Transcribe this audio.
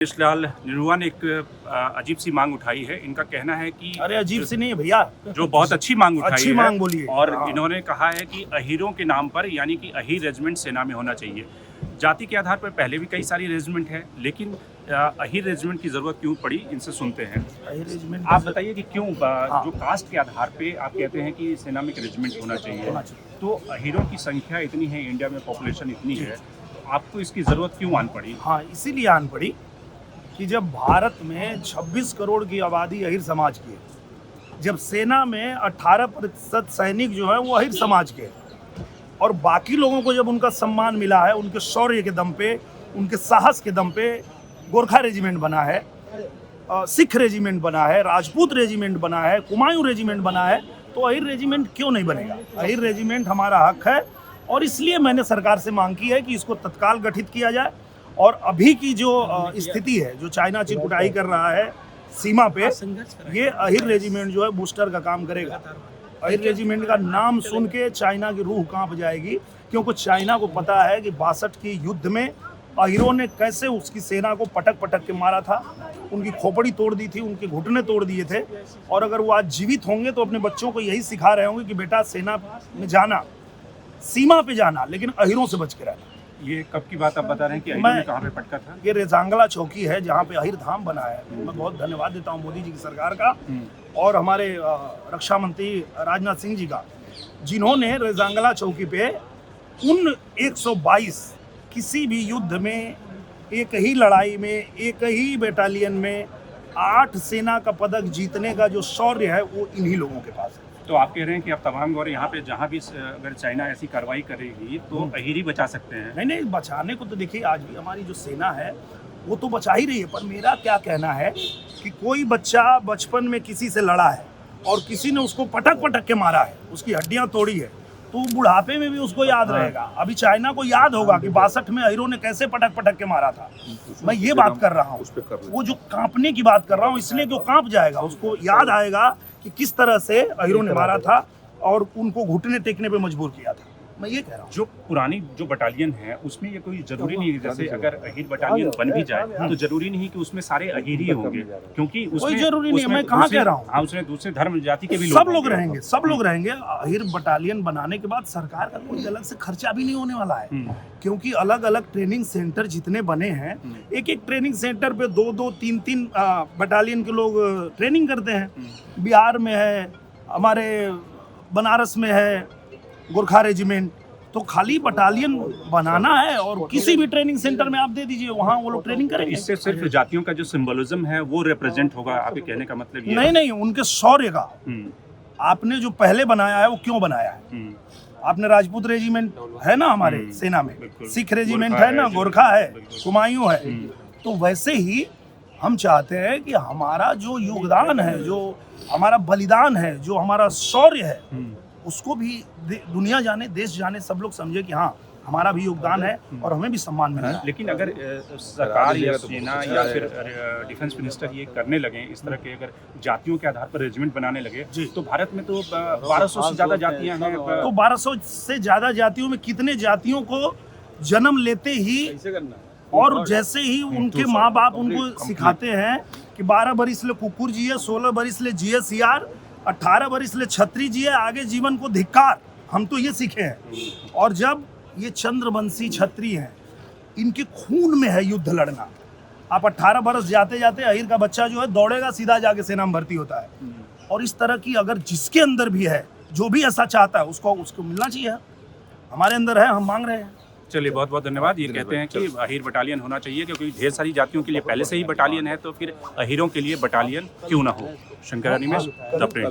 जवाहरलाल नेहरू ने एक अजीब सी मांग उठाई है। इनका कहना है कि अरे अजीब सी नहीं है भैया, जो बहुत अच्छी मांग उठाई अच्छी है मांग बोलिए। और हाँ। इन्होंने कहा है कि अहीरों के नाम पर यानी कि अहीर रेजिमेंट सेना में होना चाहिए। जाति के आधार पर पहले भी कई सारी रेजिमेंट है, लेकिन अहीर रेजिमेंट की जरूरत क्यों पड़ी, इनसे सुनते हैं। आप बताइए कि क्यों जो कास्ट के आधार पे आप कहते हैं कि सेना में एक रेजिमेंट होना चाहिए, तो अहीरों की संख्या इतनी है, इंडिया में पॉपुलेशन इतनी है, आपको इसकी जरूरत क्यों आन पड़ी? हाँ, इसीलिए आन पड़ी कि जब भारत में 26 करोड़ की आबादी अहीर समाज की है, जब सेना में 18% सैनिक जो है वो अहीर समाज के हैं, और बाकी लोगों को जब उनका सम्मान मिला है उनके शौर्य के दम पे, उनके साहस के दम पे, गोरखा रेजिमेंट बना है, सिख रेजिमेंट बना है, राजपूत रेजिमेंट बना है, कुमायूं रेजिमेंट बना है, तो अहीर रेजिमेंट क्यों नहीं बनेगा? अहीर रेजिमेंट हमारा हक है और इसलिए मैंने सरकार से मांग की है कि इसको तत्काल गठित किया जाए। और अभी की जो स्थिति है, जो चाइना चिरकुटाई कर रहा है सीमा पे, ये अहीर रेजिमेंट जो है बूस्टर का काम करेगा। अहीर रेजिमेंट का नाम सुन के चाइना की रूह कांप जाएगी, क्योंकि चाइना को पता है कि 62 की युद्ध में अहीरों ने कैसे उसकी सेना को पटक पटक के मारा था, उनकी खोपड़ी तोड़ दी थी, उनके घुटने तोड़ दिए थे। और अगर वो आज जीवित होंगे तो अपने बच्चों को यही सिखा रहे होंगे कि बेटा सेना में जाना, सीमा पे जाना, लेकिन अहीरों से बच के रहना। ये कब की बात आप बता रहे हैं कि अहीरों ने कहाँ पे पटका था? ये रेजांगला चौकी है जहाँ पे अहीर धाम बना है। मैं बहुत धन्यवाद देता हूँ मोदी जी की सरकार का और हमारे रक्षा मंत्री राजनाथ सिंह जी का, जिन्होंने रेजांगला चौकी पे उन 122 किसी भी युद्ध में, एक ही लड़ाई में, एक ही बटालियन में 8 सेना का पदक जीतने का जो शौर्य है वो इन्हीं लोगों के पास है। तो आप कह रहे हैं कि आप तमाम और यहाँ पे जहाँ भी अगर चाइना ऐसी कार्रवाई करेगी तो अहीर ही बचा सकते हैं? नहीं, बचाने को तो देखिए आज भी हमारी जो सेना है वो तो बचा ही रही है, पर मेरा क्या कहना है कि कोई बच्चा बचपन में किसी से लड़ा है और किसी ने उसको पटक पटक के मारा है, उसकी हड्डियां तोड़ी है, तो बुढ़ापे में भी उसको याद रहेगा। अभी चाइना को याद होगा कि 62 में अहीरों ने कैसे पटक पटक के मारा था। मैं ये बात कर रहा हूँ, वो जो कांपने की बात कर रहा हूँ, इसलिए कि वो कांप जाएगा, उसको याद आएगा कि किस तरह से अहीरों ने मारा था और उनको घुटने टेकने पे मजबूर किया था। मैं ये कह रहा हूँ। जो पुरानी जो बटालियन है उसमें ये कोई जरूरी नहीं है, जैसे अगर अहीर बटालियन बन भी जाए तो जरूरी नहीं कि उसमें सारे अहीर ही होंगे, क्योंकि कोई जरूरी नहीं है। मैं कहाँ कह रहा हूँ, हाँ, उसमें दूसरे धर्म जाति के भी सब लोग रहेंगे, सब लोग रहेंगे। अहीर बटालियन बनाने के बाद सरकार का कोई अलग से खर्चा भी नहीं होने वाला है, क्योंकि अलग अलग ट्रेनिंग सेंटर जितने बने हैं, एक एक ट्रेनिंग सेंटर पे 2-2, 3-3 बटालियन के लोग ट्रेनिंग करते हैं। बिहार में है, हमारे बनारस में है गोरखा रेजिमेंट, तो खाली बटालियन बनाना है और किसी भी ट्रेनिंग सेंटर में आप दे दीजिए, वहाँ वो लोग ट्रेनिंग करेंगे। इससे सिर्फ जातियों का जो सिंबोलिज्म है वो रिप्रेजेंट होगा, आपके कहने का मतलब ये? नहीं, उनके शौर्य का। आपने जो पहले बनाया है वो क्यों बनाया है? आपने राजपूत रेजिमेंट है ना हमारे सेना में, सिख रेजिमेंट है ना, गोरखा है, कुमायूं है, तो वैसे ही हम चाहते हैं कि हमारा जो योगदान है, जो हमारा बलिदान है, जो हमारा शौर्य है, उसको भी दुनिया जाने, देश जाने, सब लोग समझे कि हाँ हमारा भी योगदान है और हमें भी सम्मान मिला है। लेकिन अगर सरकार या सेना या फिर डिफेंस मिनिस्टर ये करने लगे, इस तरह के अगर जातियों के आधार पर रेजिमेंट बनाने लगे, तो भारत में तो 1200 से ज्यादा जातियां हैं। तो 1200 से ज्यादा जातियों में कितने जातियों को जन्म लेते ही और जैसे ही उनके माँ बाप उनको सिखाते हैं कि 12 बरिस ले कुकुर जिए, 16 बरिस ले जिए सियार, 18 बरिस ले छतरी जिए, आगे जीवन को धिक्कार, हम तो ये सीखे हैं। और जब ये चंद्रवंशी छतरी हैं, इनके खून में है युद्ध लड़ना। आप 18 बरस जाते जाते अहीर का बच्चा जो है दौड़ेगा, सीधा जाके सेना में भर्ती होता है। और इस तरह की अगर जिसके अंदर भी है, जो भी ऐसा चाहता है, उसको मिलना चाहिए। हमारे अंदर है, हम मांग रहे हैं। चलिए, बहुत बहुत धन्यवाद। ये कहते हैं कि अहीर बटालियन होना चाहिए, क्योंकि ढेर सारी जातियों के लिए पहले से ही बटालियन है, तो फिर अहीरों के लिए बटालियन क्यों ना हो। Shankar Animesh, the print.